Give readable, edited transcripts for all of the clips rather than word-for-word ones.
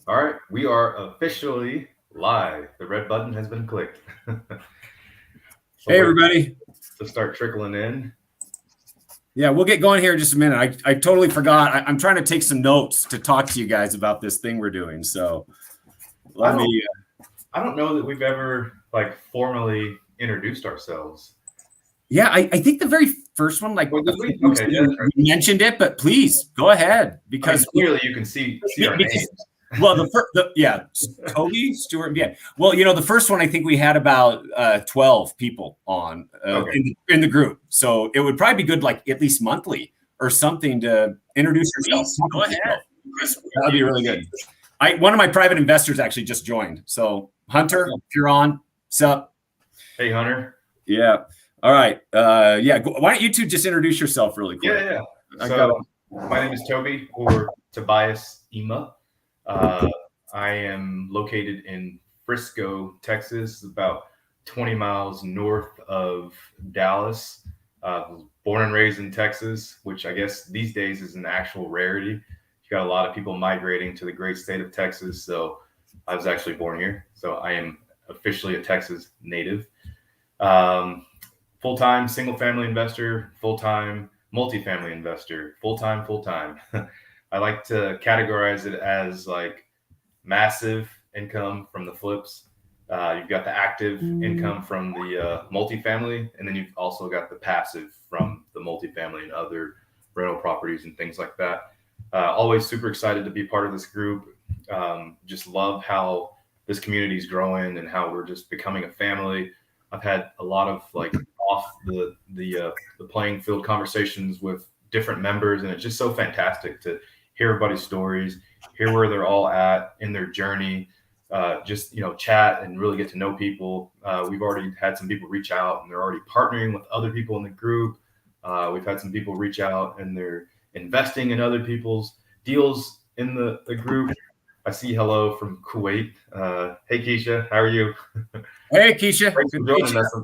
All right, we are officially live. The red button has been clicked. So Hey, wait everybody. to start trickling in. Yeah, we'll get going here in just a minute. I totally forgot. I'm trying to take some notes to talk to you guys about this thing we're doing. So I let don't, me. I don't know that we've ever like formally introduced ourselves. Yeah, I think the very first one, like Well, a did few we? weeks Okay, ago, yeah, that's right. we mentioned it, but please go ahead I mean, because clearly you can see our names. well, yeah, Toby, Stuart, and yeah. Well, the first one I think we had about 12 people on Okay, in the group, so it would probably be good, like at least monthly or something, to introduce yourself. please Talk go about ahead. yourself. That would be really good. One of my private investors actually just joined. So Hunter, if you're on, what's up? Hey, Hunter. Yeah. All right. Yeah. Why don't you two just introduce yourself really quick? Yeah. So my name is Toby, or Tobias Ema. I am located in Frisco, Texas, about 20 miles north of Dallas. Was born and raised in Texas, which I guess these days is an actual rarity. You got a lot of people migrating to the great state of Texas. So I was actually born here. So I am officially a Texas native. Um, Full time single family investor, full time multifamily investor, full time. I like to categorize it as like massive income from the flips. You've got the active income from the multifamily, and then you've also got the passive from the multifamily and other rental properties and things like that. Always super excited to be part of this group. Just love how this community is growing and how we're just becoming a family. I've had a lot of like off the playing field conversations with different members, and it's just so fantastic to hear everybody's stories, hear where they're all at in their journey, just chat and really get to know people. We've already had some people reach out and they're already partnering with other people in the group. We've had some people reach out and they're investing in other people's deals in the group. I see hello from Kuwait. Hey Keisha, how are you? Hey, Keisha. Thanks for joining us.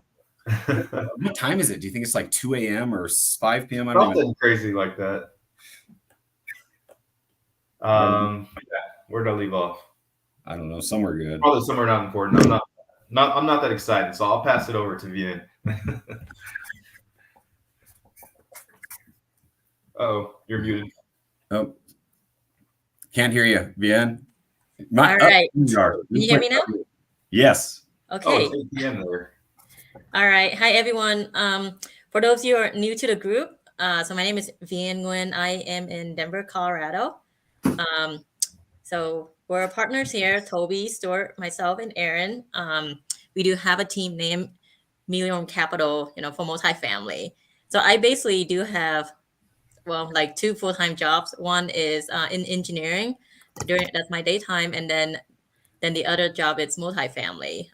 What time is it? Do you think it's like 2 a.m. or 5 p.m.? Something crazy like that. Where did I leave off? I don't know. Somewhere good. Probably somewhere not important. I'm not that excited, so I'll pass it over to Vien. Oh, you're muted. Oh, can't hear you, Vien. All right. Can you hear me now? Yes. Okay. Oh, it's 8 p.m. there. All right. Hi, everyone. For those of you who are new to the group, so my name is Vien Nguyen. I am in Denver, Colorado. So we're partners here, Toby, Stuart, myself, and Aaron. We do have a team named Million Capital, for multifamily. So I basically do have, like 2 full-time jobs. One is in engineering. That's my daytime, and then the other job is multifamily.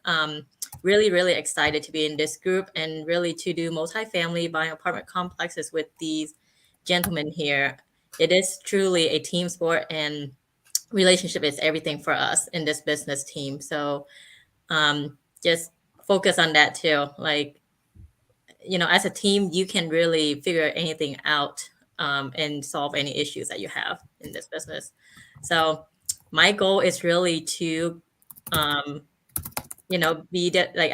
Really, really excited to be in this group and really to do multifamily buying apartment complexes with these gentlemen here. It is truly a team sport, and relationship is everything for us in this business team. So just focus on that too. Like, as a team, you can really figure anything out and solve any issues that you have in this business. So my goal is really to I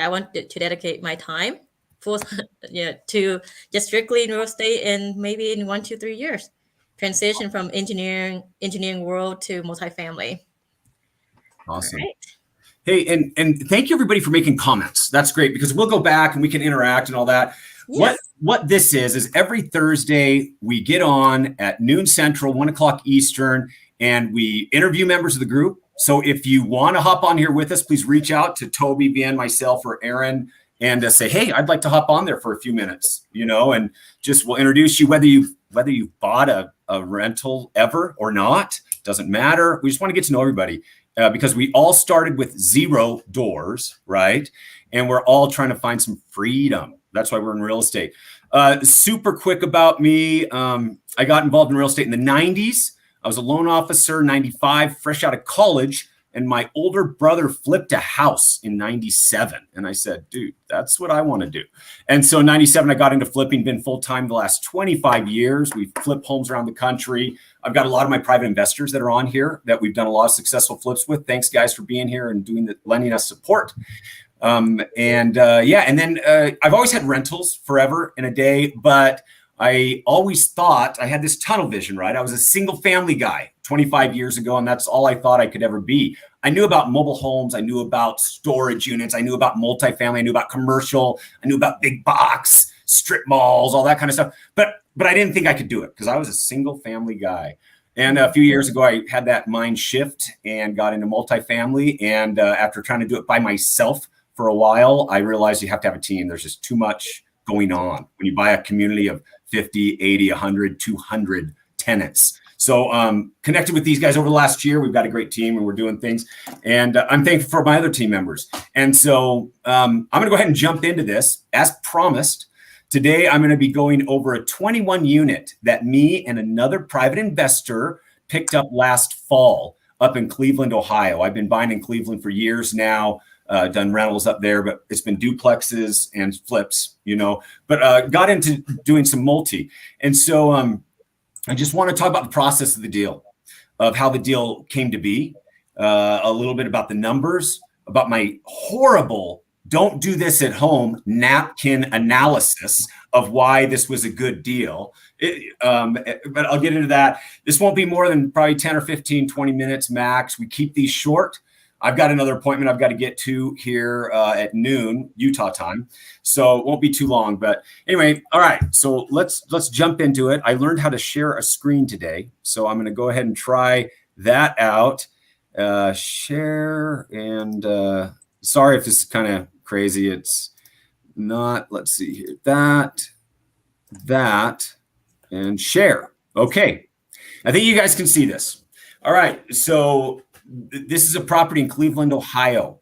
want to dedicate my time full to just strictly in real estate, and maybe in 1 to 3 years transition from engineering world to multifamily. Awesome. All right. Hey, and thank you everybody for making comments. That's great because we'll go back and we can interact and all that. Yes. What this is every Thursday we get on at noon Central, 1 o'clock Eastern, and we interview members of the group. So if you want to hop on here with us, please reach out to Toby, Vien, myself, or Aaron, and say, hey, I'd like to hop on there for a few minutes, and just we'll introduce you, whether you've bought a rental ever or not, doesn't matter. We just want to get to know everybody. Because we all started with 0 doors, right? And we're all trying to find some freedom. That's why we're in real estate. Super quick about me. I got involved in real estate in the 90s. I was a loan officer, 95, fresh out of college. and my older brother flipped a house in 97. And I said, dude, that's what I want to do. And so in 97, I got into flipping, been full-time the last 25 years. We've flipped homes around the country. I've got a lot of my private investors that are on here that we've done a lot of successful flips with. Thanks, guys, for being here and lending us support. And then I've always had rentals forever and a day, but I always thought I had this tunnel vision, right? I was a single family guy 25 years ago, and that's all I thought I could ever be. I knew about mobile homes. I knew about storage units. I knew about multifamily. I knew about commercial. I knew about big box, strip malls, all that kind of stuff. But I didn't think I could do it because I was a single family guy. And a few years ago, I had that mind shift and got into multifamily. And after trying to do it by myself for a while, I realized you have to have a team. There's just too much going on when you buy a community of 50, 80, 100, 200 tenants. So connected with these guys over the last year. We've got a great team and we're doing things. And I'm thankful for my other team members. And so I'm going to go ahead and jump into this. As promised, today I'm going to be going over a 21 unit that me and another private investor picked up last fall up in Cleveland, Ohio. I've been buying in Cleveland for years now. Done rentals up there, but it's been duplexes and flips, but got into doing some multi. And so I just want to talk about the process of the deal, of how the deal came to be, a little bit about the numbers, about my horrible don't do this at home napkin analysis of why this was a good deal. But I'll get into that. This won't be more than probably 10 or 15, 20 minutes max. We keep these short. I've got another appointment I've got to get to here at noon, Utah time. So it won't be too long. But anyway, all right. So let's jump into it. I learned how to share a screen today. So I'm going to go ahead and try that out. Share and sorry if this is kind of crazy. It's not. Let's see here. That, and share. Okay. I think you guys can see this. All right. So this is a property in Cleveland, Ohio,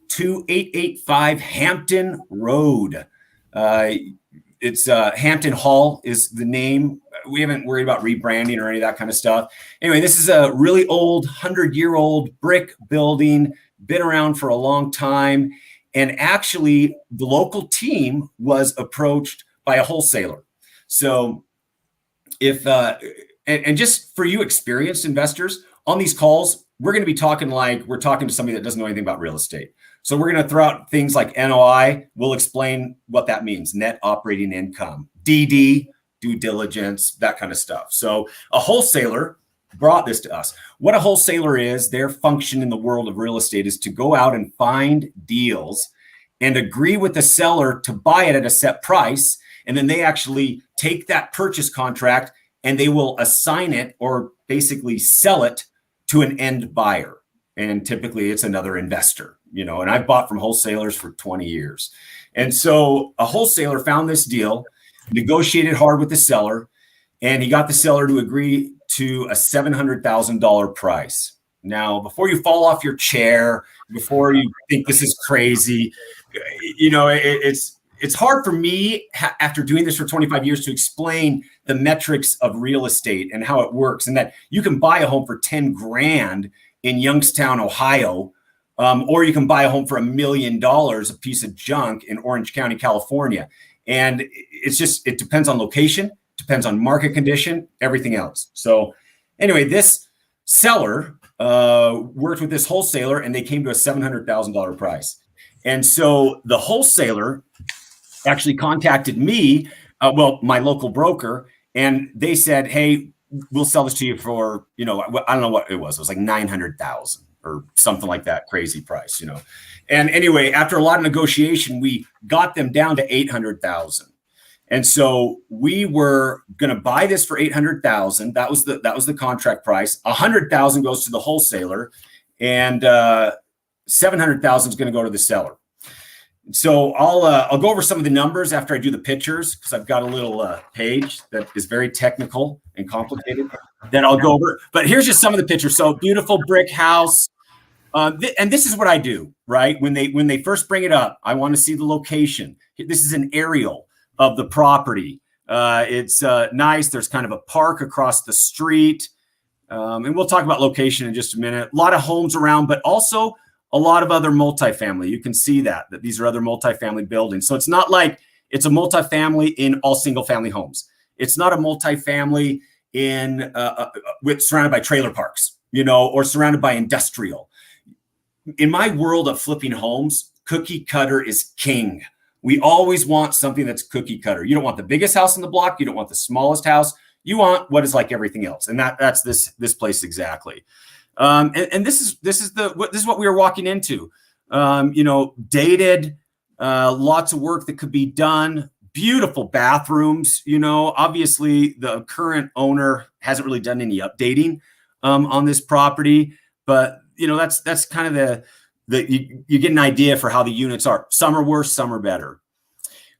2885 Hampton Road. It's Hampton Hall is the name. We haven't worried about rebranding or any of that kind of stuff. Anyway, this is a really old, 100-year-old brick building, been around for a long time. And actually, the local team was approached by a wholesaler. So if, and just for you experienced investors on these calls, we're going to be talking like we're talking to somebody that doesn't know anything about real estate. So we're going to throw out things like NOI. We'll explain what that means. Net operating income, DD, due diligence, that kind of stuff. So a wholesaler brought this to us. What a wholesaler is, their function in the world of real estate is to go out and find deals and agree with the seller to buy it at a set price. And then they actually take that purchase contract and they will assign it or basically sell it to an end buyer. And typically it's another investor, and I've bought from wholesalers for 20 years. And so a wholesaler found this deal, negotiated hard with the seller, and he got the seller to agree to a $700,000 price. Now, before you fall off your chair, before you think this is crazy, it's hard for me after doing this for 25 years to explain the metrics of real estate and how it works, and that you can buy a home for 10 grand in Youngstown, Ohio, or you can buy a home for $1 million, a piece of junk in Orange County, California. And it depends on location, depends on market condition, everything else. So anyway, this seller worked with this wholesaler and they came to a $700,000 price. And so the wholesaler actually contacted me, my local broker, and they said, hey, we'll sell this to you for, I don't know what it was. It was like 900,000 or something like that, crazy price, And anyway, after a lot of negotiation, we got them down to 800,000. And so we were going to buy this for 800,000. That was the contract price. 100,000 goes to the wholesaler, and 700,000 is going to go to the seller. So I'll go over some of the numbers after I do the pictures, because I've got a little page that is very technical and complicated that I'll go over. But here's just some of the pictures. So beautiful brick house. And this is what I do, right? When they first bring it up, I want to see the location. This is an aerial of the property. It's nice. There's kind of a park across the street. And we'll talk about location in just a minute. A lot of homes around, but also a lot of other multifamily. You can see that these are other multifamily buildings. So it's not like it's a multifamily in all single family homes. It's not a multifamily in surrounded by trailer parks, or surrounded by industrial. In my world of flipping homes, cookie cutter is king. We always want something that's cookie cutter. You don't want the biggest house in the block. You don't want the smallest house. You want what is like everything else, and that's this place exactly. And this is what we were walking into. Dated, lots of work that could be done. Beautiful bathrooms. Obviously the current owner hasn't really done any updating on this property, but that's kind of you get an idea for how the units are. Some are worse, some are better.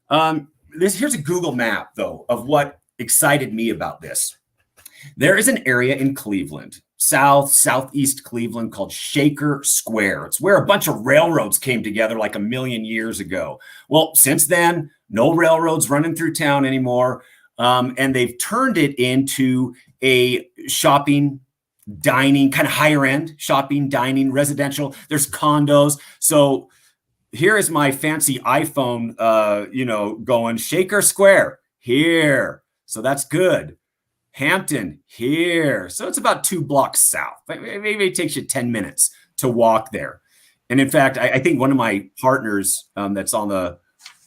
Here's a Google map though of what excited me about this. There is an area in Cleveland, southeast Cleveland, called Shaker Square. It's where a bunch of railroads came together like 1 million years ago. Well, since then, no railroads running through town anymore. And they've turned it into a shopping, dining, kind of higher end shopping, dining, residential. There's condos. So here is my fancy iPhone, going Shaker Square here. So that's good. Hampton here. So it's about 2 blocks south. Maybe it takes you 10 minutes to walk there. And in fact, I think one of my partners that's on the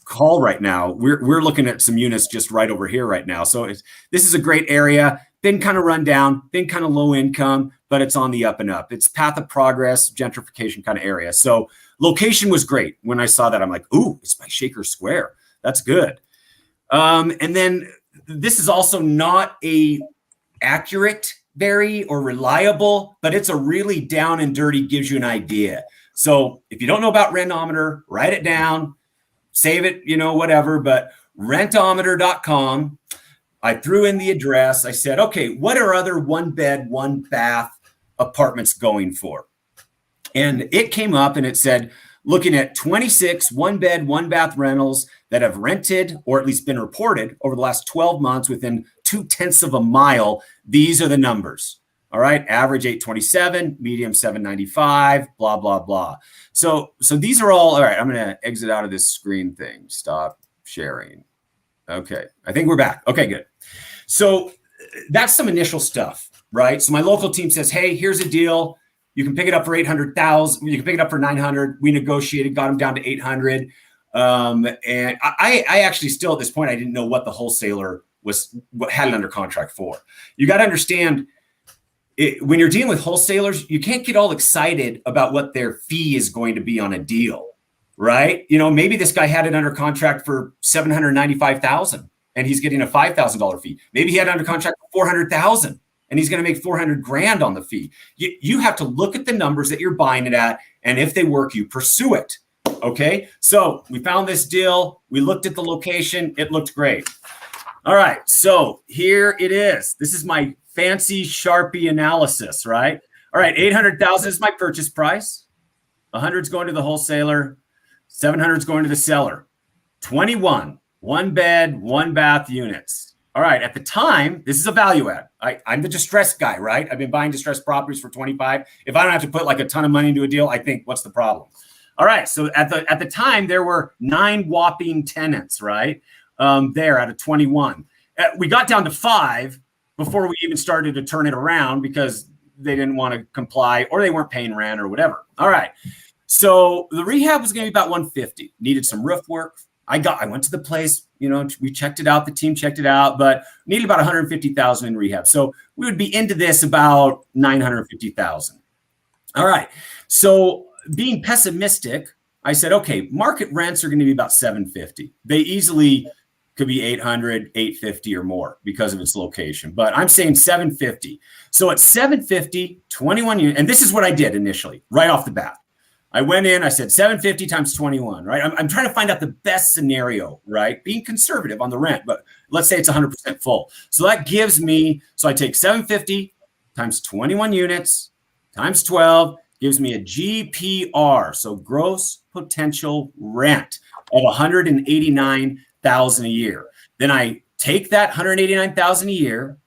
call right now, we're looking at some units just right over here right now. So this is a great area. Been kind of run down, been kind of low income, but it's on the up and up. It's path of progress, gentrification kind of area. So location was great. When I saw that, I'm like, ooh, it's by Shaker Square. That's good. And then this is also not a accurate, very, or reliable, but it's a really down and dirty, gives you an idea. So if you don't know about Rentometer, write it down, save it, whatever, but rentometer.com. I threw in the address. I said, okay, what are other 1-bed, 1-bath apartments going for? And it came up and it said, looking at 26 1-bed, 1-bath rentals that have rented or at least been reported over the last 12 months within 0.2 of a mile. These are the numbers. All right. Average 827, medium 795, blah, blah, blah. So these are all right. I'm going to exit out of this screen thing. Stop sharing. Okay. I think we're back. Okay, good. So that's some initial stuff, right? So my local team says, hey, here's a deal. You can pick it up for 800,000. You can pick it up for 900. We negotiated, got them down to 800. And I actually still at this point, I didn't know what the wholesaler had it under contract for. You got to understand when you're dealing with wholesalers, you can't get all excited about what their fee is going to be on a deal, right? Maybe this guy had it under contract for $795,000 and he's getting a $5,000 fee. Maybe he had it under contract for $400,000. And he's going to make $400,000 on the fee. You have to look at the numbers that you're buying it at, and if they work, you pursue it. Okay, so we found this deal. We looked at the location. It looked great. All right, so here it is. This is my fancy Sharpie analysis, right? All right, 800,000 is my purchase price. 100 is going to the wholesaler. 700 is going to the seller. 21 1-bed, 1-bath units. All right. At the time, this is a value add. I'm the distressed guy, right? I've been buying distressed properties for 25. If I don't have to put like a ton of money into a deal, I think, what's the problem? All right. So at the time, there were 9 whopping tenants, right? There out of 21. We got down to 5 before we even started to turn it around because they didn't want to comply or they weren't paying rent or whatever. All right. So the rehab was going to be about 150. Needed some roof work. I went to the place, we checked it out. The team checked it out, but needed about 150,000 in rehab. So we would be into this about 950,000. All right. So being pessimistic, I said, okay, market rents are going to be about 750. They easily could be 800, 850 or more because of its location, but I'm saying 750. So at 750, 21 units, and this is what I did initially, right off the bat. I went in, I said 750 times 21, right? I'm trying to find out the best scenario, right? Being conservative on the rent, but let's say it's 100% full. So that gives me, so I take 750 times 21 units times 12, gives me a GPR, so gross potential rent of 189,000 a year. Then I take that 189,000 a year,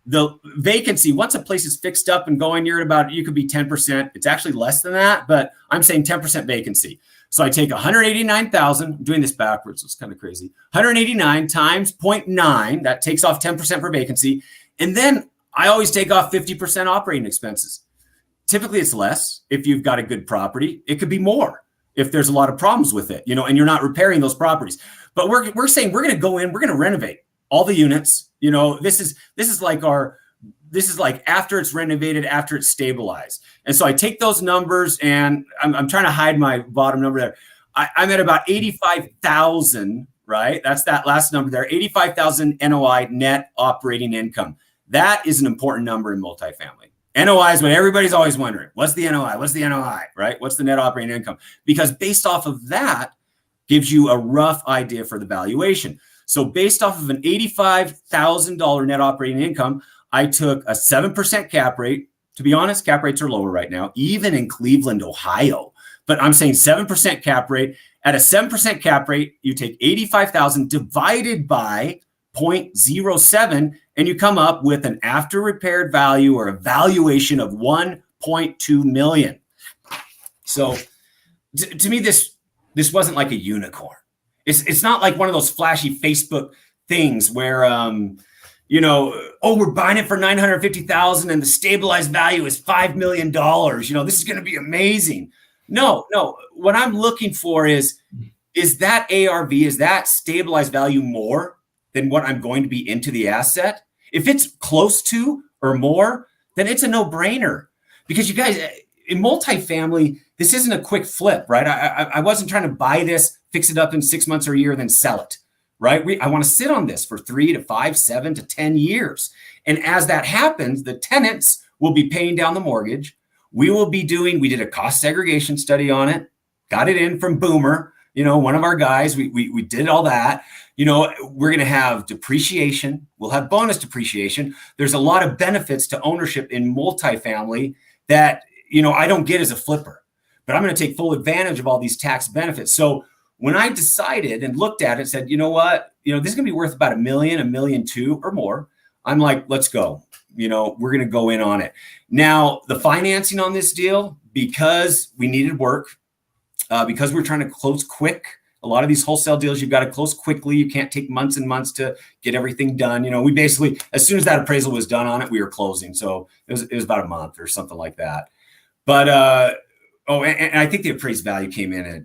the vacancy, once a place is fixed up and going, you're at about, you could be 10%. It's actually less than that, but I'm saying 10% vacancy. So I take 189,000, I'm doing this backwards, so it's kind of crazy. 189 times 0.9, that takes off 10% for vacancy. And then I always take off 50% operating expenses. Typically it's less if you've got a good property. It could be more if there's a lot of problems with it, and you're not repairing those properties. But we're saying we're going to go in, we're going to renovate all the units. This is like after it's renovated, after it's stabilized. And so I take those numbers, and I'm trying to hide my bottom number there. I'm at about 85,000, right? That's that last number there, 85,000 NOI, net operating income. That is an important number in multifamily. NOI is what everybody's always wondering. What's the NOI? What's the NOI, right? What's the net operating income? Because based off of that gives you a rough idea for the valuation. So based off of an $85,000 net operating income, I took a 7% cap rate. To be honest, cap rates are lower right now, even in Cleveland, Ohio. But I'm saying 7% cap rate. At a 7% cap rate, you take 85,000 divided by 0.07, and you come up with an after repaired value or a valuation of 1.2 million. So to me, this wasn't like a unicorn. It's not like one of those flashy Facebook things where, we're buying it for $950,000 and the stabilized value is $5 million. This is going to be amazing. No. What I'm looking for is that ARV, is that stabilized value more than what I'm going to be into the asset? If it's close to or more, then it's a no-brainer. Because you guys, in multifamily, this isn't a quick flip, right? I wasn't trying to buy this, fix it up in 6 months or a year, then sell it, right? I want to sit on this for 3 to 5, 7 to 10 years. And as that happens, the tenants will be paying down the mortgage. We did a cost segregation study on it, got it in from Boomer, one of our guys. We did all that. We're going to have depreciation. We'll have bonus depreciation. There's a lot of benefits to ownership in multifamily that, I don't get as a flipper, but I'm going to take full advantage of all these tax benefits. So when I decided and looked at it, said, you know what, this is going to be worth about $1 million, $1.2 million or more. I'm like, let's go. We're going to go in on it. Now, the financing on this deal, because we needed work, because we're trying to close quick. A lot of these wholesale deals, you've got to close quickly. You can't take months and months to get everything done. We basically, as soon as that appraisal was done on it, we were closing. So it was about a month or something like that. But, and I think the appraised value came in at,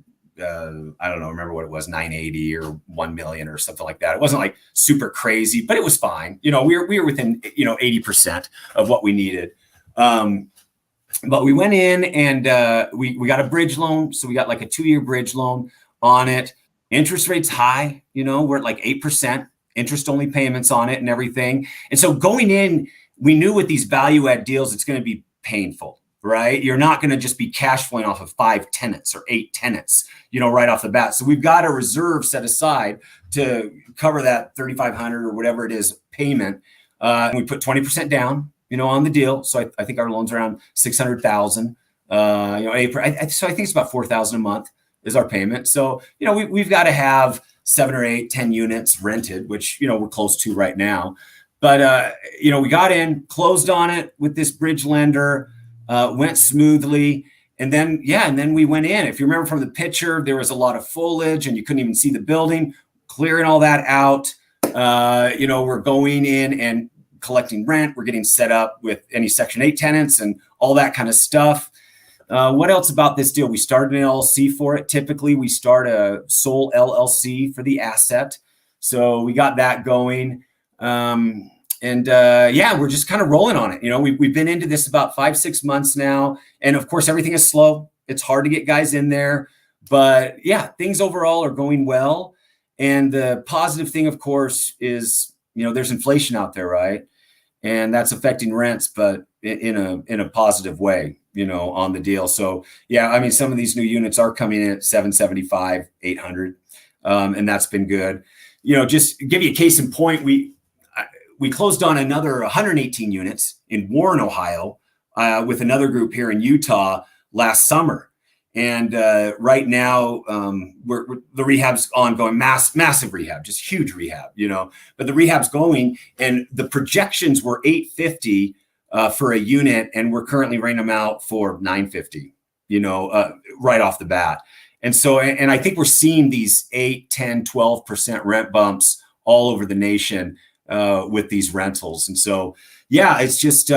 I don't know, remember what it was, 980 or 1 million or something like that. It wasn't like super crazy, but it was fine. We were within, 80% of what we needed. But we went in and we got a bridge loan. So we got like a 2-year bridge loan on it. Interest rates high, we're at like 8% interest only payments on it and everything. And so going in, we knew with these value add deals, it's going to be painful, right? You're not going to just be cash flowing off of 5 tenants or 8 tenants, right off the bat. So we've got a reserve set aside to cover that $3,500 or whatever it is payment. We put 20% down, on the deal. So I think our loan's around $600,000. So I think it's about $4,000 a month is our payment. So, we've got to have 7 or 8, 10 units rented, which, we're close to right now. But, we got in, closed on it with this bridge lender, went smoothly. And then we went in. If you remember from the picture, there was a lot of foliage and you couldn't even see the building, clearing all that out. We're going in and collecting rent. We're getting set up with any Section 8 tenants and all that kind of stuff. What else about this deal? We started an LLC for it. Typically, we start a sole LLC for the asset. So we got that going. We're just kind of rolling on it. We've been into this about 5-6 months now. And of course, everything is slow. It's hard to get guys in there. But yeah, things overall are going well. And the positive thing, of course, is, there's inflation out there, right? And that's affecting rents, but in a positive way, on the deal. So yeah, some of these new units are coming in at $775, $800. And that's been good. Just give you a case in point, we closed on another 118 units in Warren, Ohio, with another group here in Utah last summer. And right now, the rehab's ongoing, massive rehab, just huge rehab, but the rehab's going, and the projections were 850 for a unit, and we're currently renting them out for 950, right off the bat. And so, and I think we're seeing these 8, 10, 12% rent bumps all over the nation with these rentals. And so, yeah, it's just,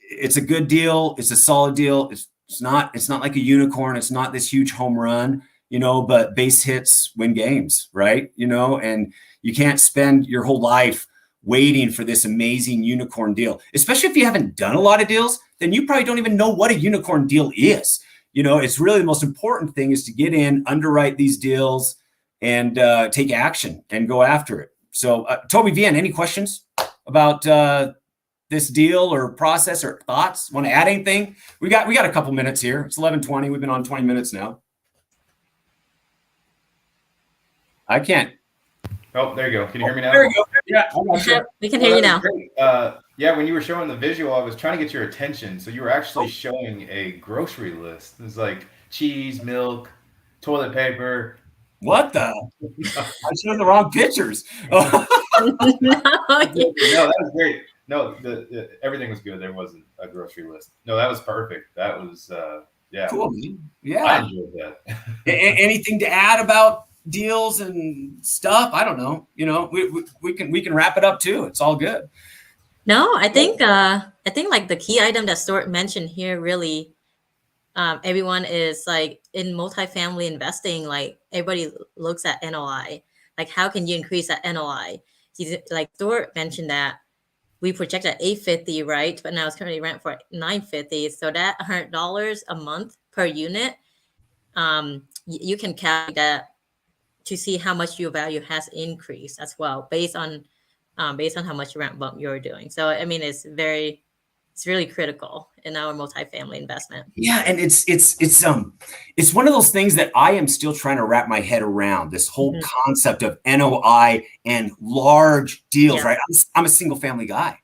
it's a good deal. It's a solid deal. It's not like a unicorn. It's not this huge home run, but base hits win games, right? And you can't spend your whole life waiting for this amazing unicorn deal, especially if you haven't done a lot of deals, then you probably don't even know what a unicorn deal is. It's really the most important thing is to get in, underwrite these deals, and take action and go after it. So, Toby, Vian, any questions about this deal or process or thoughts? Want to add anything? We got a couple minutes here. It's 11:20. We've been on 20 minutes now. I can't. Oh, there you go. Can you hear me now? There you go. Yeah, we can hear you now. Yeah, when you were showing the visual, I was trying to get your attention. So you were actually showing a grocery list. It was like cheese, milk, toilet paper. What the? I showed the wrong pictures. No, that was great. No, everything was good. There wasn't a grocery list. No, that was perfect. That was yeah. Cool. Yeah. I enjoyed that. Anything to add about deals and stuff? I don't know. We can wrap it up too. It's all good. No, I think like the key item that Stuart mentioned here really, everyone is like in multifamily investing, like everybody looks at NOI. Like how can you increase that NOI? Like Stuart mentioned that we project at 850, right? But now it's currently rent for 950. So that $100 a month per unit, you can calculate that to see how much your value has increased as well, based on how much rent bump you're doing. So I mean, it's really critical in our multifamily investment. Yeah, and it's one of those things that I am still trying to wrap my head around, this whole concept of NOI and large deals, right? I'm a single family guy.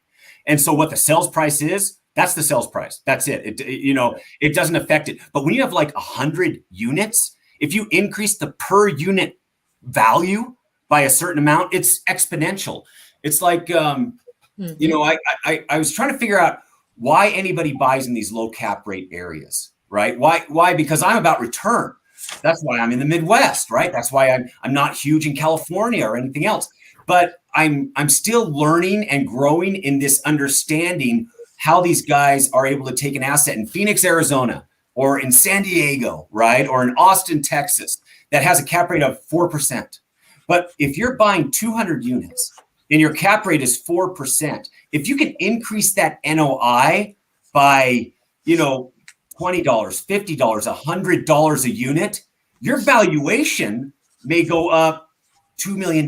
And so what the sales price is, that's the sales price. That's it. It doesn't affect it. But when you have like 100 units, if you increase the per unit value by a certain amount, it's exponential. It's like, I was trying to figure out why anybody buys in these low cap rate areas, right? Why? Because I'm about return. That's why I'm in the Midwest, right? That's why I'm not huge in California or anything else. But I'm still learning and growing in this understanding how these guys are able to take an asset in Phoenix, Arizona, or in San Diego, right? Or in Austin, Texas, that has a cap rate of 4%. But if you're buying 200 units and your cap rate is 4%, if you can increase that NOI by, $20, $50, $100 a unit, your valuation may go up $2 million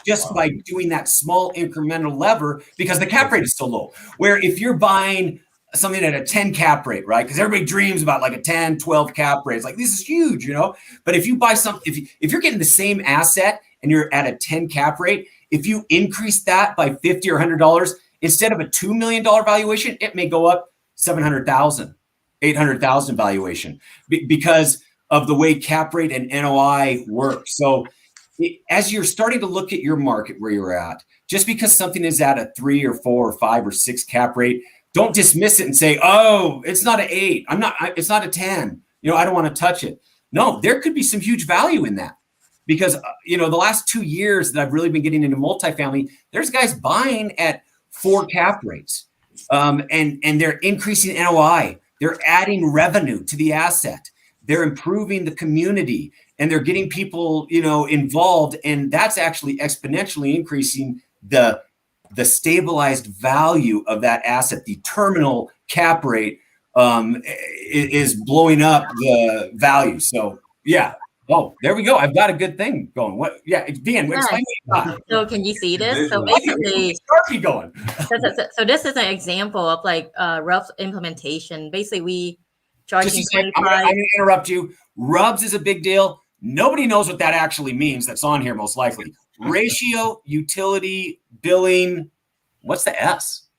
just by doing that small incremental lever, because the cap rate is so low. Where if you're buying something at a 10 cap rate, right? Because everybody dreams about like a 10, 12 cap rate. It's like, this is huge, But if you buy something, if you're getting the same asset and you're at a 10 cap rate, if you increase that by $50 or $100, instead of a $2 million valuation, it may go up $700,000, $800,000 valuation because of the way cap rate and NOI work. So as you're starting to look at your market where you're at, just because something is at a 3 or 4 or 5 or 6 cap rate, don't dismiss it and say, oh, it's not an 8. It's not a 10. I don't want to touch it. No, there could be some huge value in that. Because, the last 2 years that I've really been getting into multifamily, there's guys buying at 4 cap rates, and they're increasing NOI. They're adding revenue to the asset. They're improving the community, and they're getting people, involved. And that's actually exponentially increasing the stabilized value of that asset. The terminal cap rate is blowing up the value. So, yeah. Oh, there we go. I've got a good thing going. What? Yeah, Dan, explain what you got. So can you see this? So basically, start going. So this is an example of like rough implementation. Basically, we charging 25. I'm going to interrupt you. RUBS is a big deal. Nobody knows what that actually means. That's on here most likely. Ratio, utility, billing. What's the S?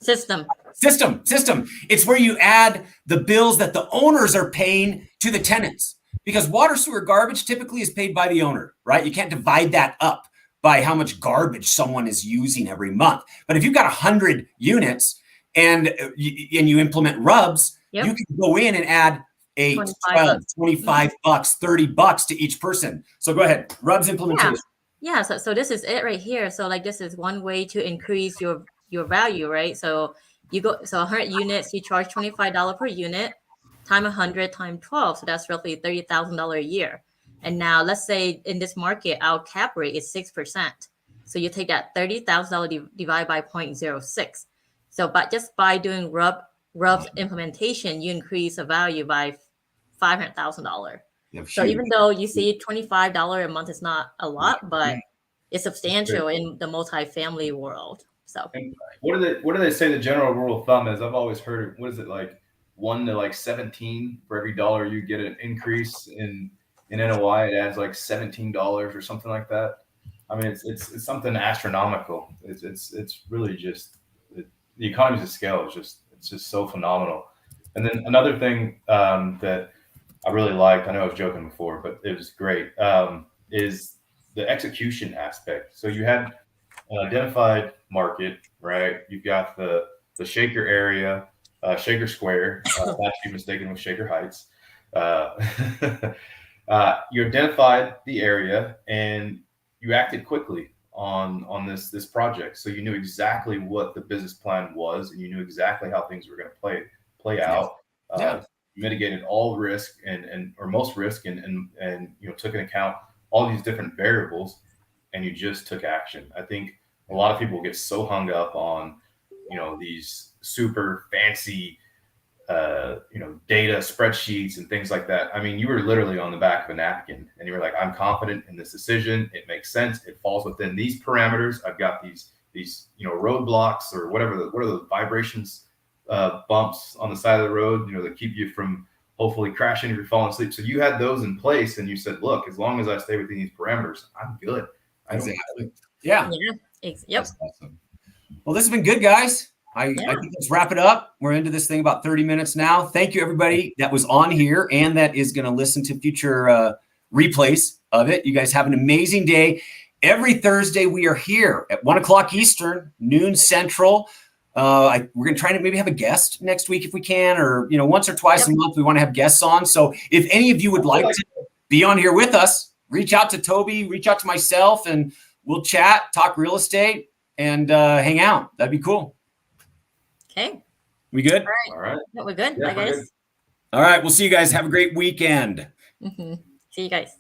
System. System. It's where you add the bills that the owners are paying to the tenants, because water, sewer, garbage typically is paid by the owner, right? You can't divide that up by how much garbage someone is using every month. But if you've got 100 units and you implement RUBS, Yep. you can go in and add 8, 25 12, bucks. 25 bucks, 30 bucks to each person. So go ahead, RUBS implementation. Yeah. So this is it right here. So like this is one way to increase your value, right? So you go 100 units, you charge $25 per unit, time 100 times 12, so that's roughly $30,000 a year. And now let's say in this market, our cap rate is 6%. So you take that $30,000 divide by 0.06. So just by doing RUBS implementation, you increase the value by $500,000. So even though you see $25 a month is not a lot, but it's substantial in the multifamily world. So and what do they say the general rule of thumb is? I've always heard, what is it, like 1 to like 17 for every dollar you get an increase in NOI, it adds like $17 or something like that. I mean, it's something astronomical. It's really just the economies of scale is just so phenomenal. And then another thing that I really liked, I know I was joking before, but it was great, is the execution aspect. So you had an identified market, right? You've got the Shaker area, Shaker Square, not to be mistaken with Shaker Heights. You identified the area and you acted quickly on this project. So you knew exactly what the business plan was, and you knew exactly how things were going to play out. Mitigated all risk or most risk, and took into account all these different variables, and you just took action. I think a lot of people get so hung up on these super fancy data spreadsheets and things like that. I mean, you were literally on the back of a napkin and you were like, I'm confident in this decision. It makes sense. It falls within these parameters. I've got these roadblocks or what are those vibrations, bumps on the side of the road, that keep you from hopefully crashing if you're falling asleep. So you had those in place and you said, look, as long as I stay within these parameters, I'm good. Exactly. Yeah. Yep. That's awesome. Well, this has been good, guys. I think let's wrap it up. We're into this thing about 30 minutes now. Thank you, everybody that was on here and that is going to listen to future replays of it. You guys have an amazing day. Every Thursday, we are here at 1 o'clock Eastern, noon Central. We're going to try to maybe have a guest next week if we can, or once or twice a month we want to have guests on. So if any of you would like to be on here with us, reach out to Toby, reach out to myself, and we'll chat, talk real estate, and hang out. That'd be cool. Okay. We good? All right. Yeah, we're good. Yeah, I guess. All right. We'll see you guys. Have a great weekend. See you guys.